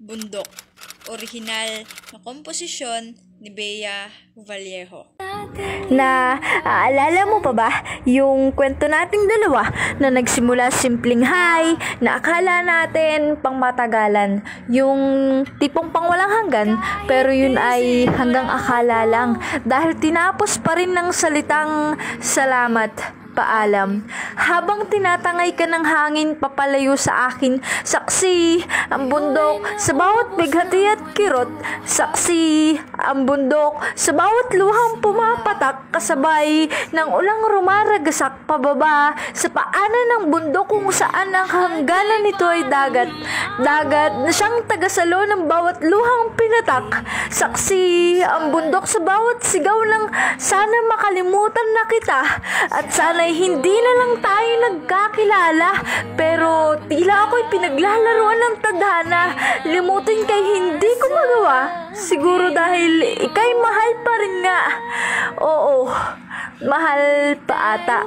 Bundok. Orihinal na komposisyon ni Bea Vallejo. Aalala mo pa ba yung kwento nating dalawa na nagsimula simpleng hi, na akala natin pang matagalan, yung tipong pang walang hanggan, pero yun ay hanggang akala lang dahil tinapos pa rin ng salitang salamat, paalam. Habang tinatangay ka ng hangin papalayo sa akin, saksi ang bundok sa bawat bighati at kirot, saksi ang bundok sa bawat luhang pumapatak, kasabay ng ulang rumaragasak pababa sa paanan ng bundok kung saan ang hangganan nito ay dagat na siyang tagasalo ng bawat luhang pinatak, saksi ang bundok sa bawat sigaw ng sana makalimutan na kita at sana ay hindi na lang tayo nagkakilala, pero tila ako'y pinaglalaruan ng tadhana, limutin kay hindi ko magawa, siguro dahil ika'y mahal pa rin nga. Oo, mahal pa ata,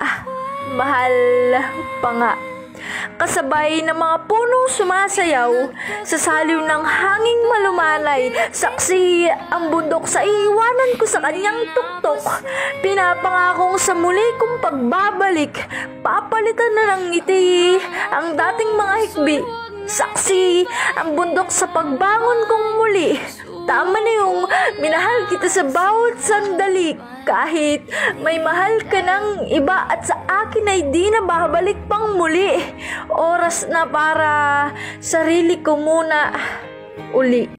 mahal pa nga. Kasabay ng mga punong sumasayaw sa saliw ng hanging malumanay, saksi ang bundok sa iiwanan ko sa kanyang tuktok, pinapangakong sa muli kong pagbabalik, papalitan na ng ngiti ang dating mga hikbi, saksi ang bundok sa pagbangon kong muli. Tama na yung minahal kita sa bawat sandali, kahit may mahal ka ng iba at sa akin ay di na babalik pang muli. Oras na para sarili ko muna uli.